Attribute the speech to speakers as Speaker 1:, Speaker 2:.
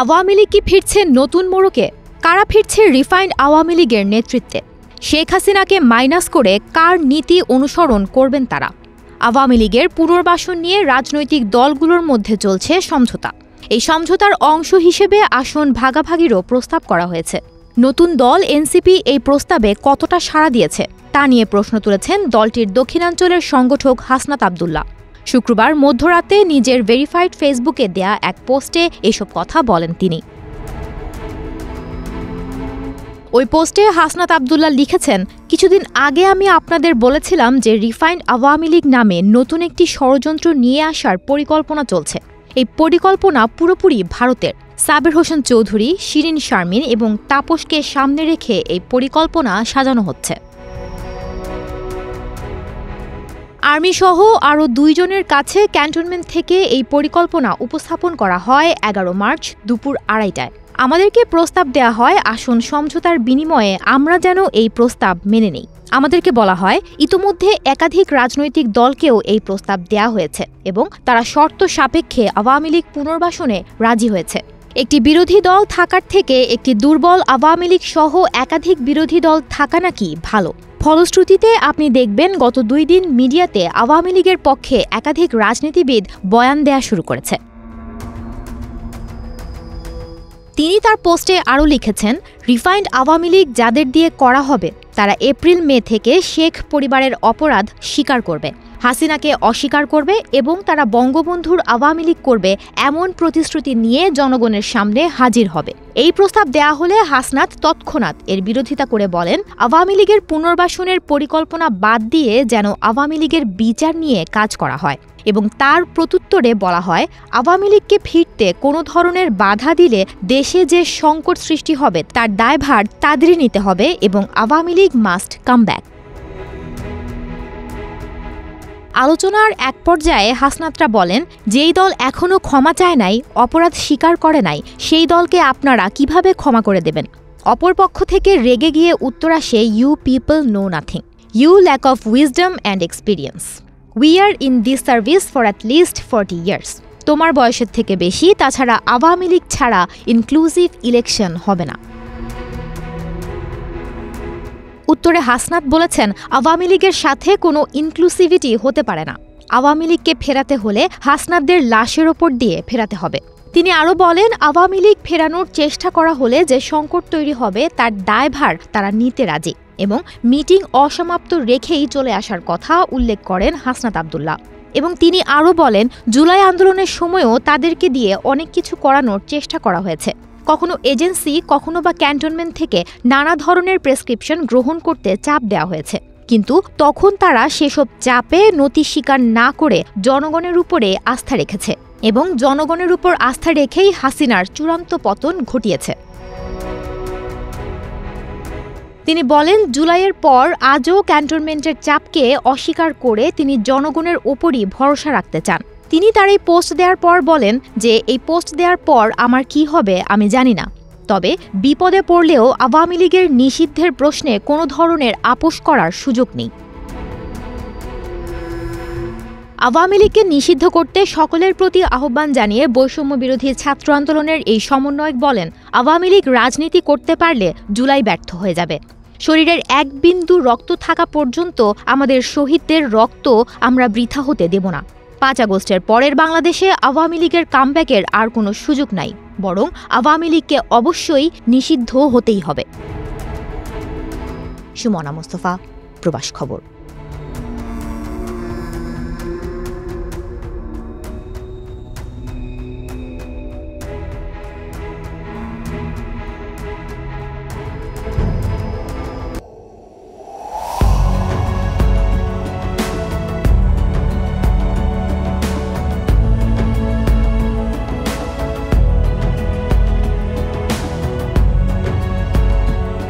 Speaker 1: আওয়ামী লীগ কি ফিরছে নতুন মোড়কে? কারা ফিরছে রিফাইন্ড আওয়ামী লীগের নেতৃত্বে? শেখ হাসিনাকে মাইনাস করে কার নীতি অনুসরণ করবেন তারা? আওয়ামী লীগের পুনর্বাসন নিয়ে রাজনৈতিক দলগুলোর মধ্যে চলছে সমঝোতা। এই সমঝোতার অংশ হিসেবে আসন ভাগাভাগিরও প্রস্তাব করা হয়েছে। নতুন দল এনসিপি এই প্রস্তাবে কতটা সাড়া দিয়েছে তা নিয়ে প্রশ্ন তুলেছেন দলটির দক্ষিণাঞ্চলের সংগঠক হাসনাত আব্দুল্লাহ। শুক্রবার মধ্যরাতে নিজের ভেরিফাইড ফেসবুকে দেয়া এক পোস্টে এসব কথা বলেন তিনি। ওই পোস্টে হাসনাত আব্দুল্লাহ লিখেছেন, কিছুদিন আগে আমি আপনাদের বলেছিলাম যে রিফাইন্ড আওয়ামী লীগ নামে নতুন একটি ষড়যন্ত্র নিয়ে আসার পরিকল্পনা চলছে। এই পরিকল্পনা পুরোপুরি ভারতের। সাবের হোসেন চৌধুরী, শিরিন শারমিন এবং তাপসকে সামনে রেখে এই পরিকল্পনা সাজানো হচ্ছে। আর্মিসহ আরও 2 জনের কাছে ক্যান্টনমেন্ট থেকে এই পরিকল্পনা উপস্থাপন করা হয় 11 মার্চ দুপুর 2:30টায়। আমাদেরকে প্রস্তাব দেয়া হয় আসন সমঝোতার বিনিময়ে আমরা যেন এই প্রস্তাব মেনে নেই। আমাদেরকে বলা হয় ইতোমধ্যে একাধিক রাজনৈতিক দলকেও এই প্রস্তাব দেয়া হয়েছে এবং তারা শর্ত সাপেক্ষে আওয়ামী লীগ পুনর্বাসনে রাজি হয়েছে। একটি বিরোধী দল থাকার থেকে একটি দুর্বল আওয়ামী লীগ সহ একাধিক বিরোধী দল থাকা নাকি ভালো। ফলশ্রুতিতে আপনি দেখবেন গত 2 দিন মিডিয়াতে আওয়ামী লীগের পক্ষে একাধিক রাজনীতিবিদ বয়ান দেয়া শুরু করেছে। তিনি তার পোস্টে আরও লিখেছেন, রিফাইন্ড আওয়ামী লীগ যাদের দিয়ে করা হবে তারা এপ্রিল-মে থেকে শেখ পরিবারের অপরাধ স্বীকার করবে, হাসিনাকে অস্বীকার করবে এবং তারা বঙ্গবন্ধুর আওয়ামী লীগ করবে এমন প্রতিশ্রুতি নিয়ে জনগণের সামনে হাজির হবে। এই প্রস্তাব দেয়া হলে হাসনাত তৎক্ষণাৎ এর বিরোধিতা করে বলেন, আওয়ামী লীগের পুনর্বাসনের পরিকল্পনা বাদ দিয়ে যেন আওয়ামী লীগের বিচার নিয়ে কাজ করা হয় এবং তার প্রত্যুত্তরে বলা হয় আওয়ামী লীগকে ফিরতে কোনো ধরনের বাধা দিলে দেশে যে সংকট সৃষ্টি হবে তার দায়ভার তাদেরই নিতে হবে এবং Awami League must come back. আলোচনার এক পর্যায়ে হাসনাতরা বলেন, যেই দল এখনও ক্ষমা চায় নাই, অপরাধ স্বীকার করে নাই, সেই দলকে আপনারা কিভাবে ক্ষমা করে দেবেন? অপরপক্ষ থেকে রেগে গিয়ে উত্তর আসে, you people know nothing, you lack of wisdom and experience, we are in this service for at least 40 years. তোমার বয়সের থেকে বেশি, তাছাড়া আওয়ামী লীগ ছাড়া ইনক্লুসিভ ইলেকশন হবে না। উত্তরে হাসনাত বলেছেন, আওয়ামী লীগের সাথে কোনো ইনক্লুসিভিটি হতে পারে না। আওয়ামী লীগকে ফেরাতে হলে হাসনাতদের লাশের ওপর দিয়ে ফেরাতে হবে। তিনি আরও বলেন, আওয়ামী লীগ ফেরানোর চেষ্টা করা হলে যে সংকট তৈরি হবে তার দায়ভার তারা নিতে রাজি এবং মিটিং অসমাপ্ত রেখেই চলে আসার কথা উল্লেখ করেন হাসনাত আব্দুল্লাহ। এবং তিনি আরও বলেন, জুলাই আন্দোলনের সময়ও তাদেরকে দিয়ে অনেক কিছু করানোর চেষ্টা করা হয়েছে। কখনো এজেন্সি, কখনো বা ক্যান্টনমেন্ট থেকে নানা ধরনের প্রেসক্রিপশন গ্রহণ করতে চাপ দেওয়া হয়েছে, কিন্তু তখন তারা সেসব চাপে নতি স্বীকার না করে জনগণের উপরে আস্থা রেখেছে এবং জনগণের উপর আস্থা রেখেই হাসিনার চূড়ান্ত পতন ঘটিয়েছে। তিনি বলেন, জুলাইয়ের পর আজও ক্যান্টনমেন্টের চাপকে অস্বীকার করে তিনি জনগণের ওপরই ভরসা রাখতে চান। তিনি তার এই পোস্ট দেওয়ার পর বলেন যে, এই পোস্ট দেওয়ার পর আমার কি হবে আমি জানি না, তবে বিপদে পড়লেও আওয়ামী লীগের নিষিদ্ধের প্রশ্নে কোনো ধরনের আপোষ করার সুযোগ নেই। আওয়ামী লীগকে নিষিদ্ধ করতে সকলের প্রতি আহ্বান জানিয়ে বৈষম্য বিরোধী ছাত্র আন্দোলনের এই সমন্বয়ক বলেন, আওয়ামী লীগ রাজনীতি করতে পারলে জুলাই ব্যর্থ হয়ে যাবে। শরীরের এক বিন্দু রক্ত থাকা পর্যন্ত আমাদের শহীদদের রক্ত আমরা বৃথা হতে দেব না। 5 আগস্টের পরের বাংলাদেশে আওয়ামী লীগের কামব্যাকের আর কোনো সুযোগ নাই, বরং আওয়ামী লীগকে অবশ্যই নিষিদ্ধ হতেই হবে। সুমনা মুস্তফা, প্রবাস খবর।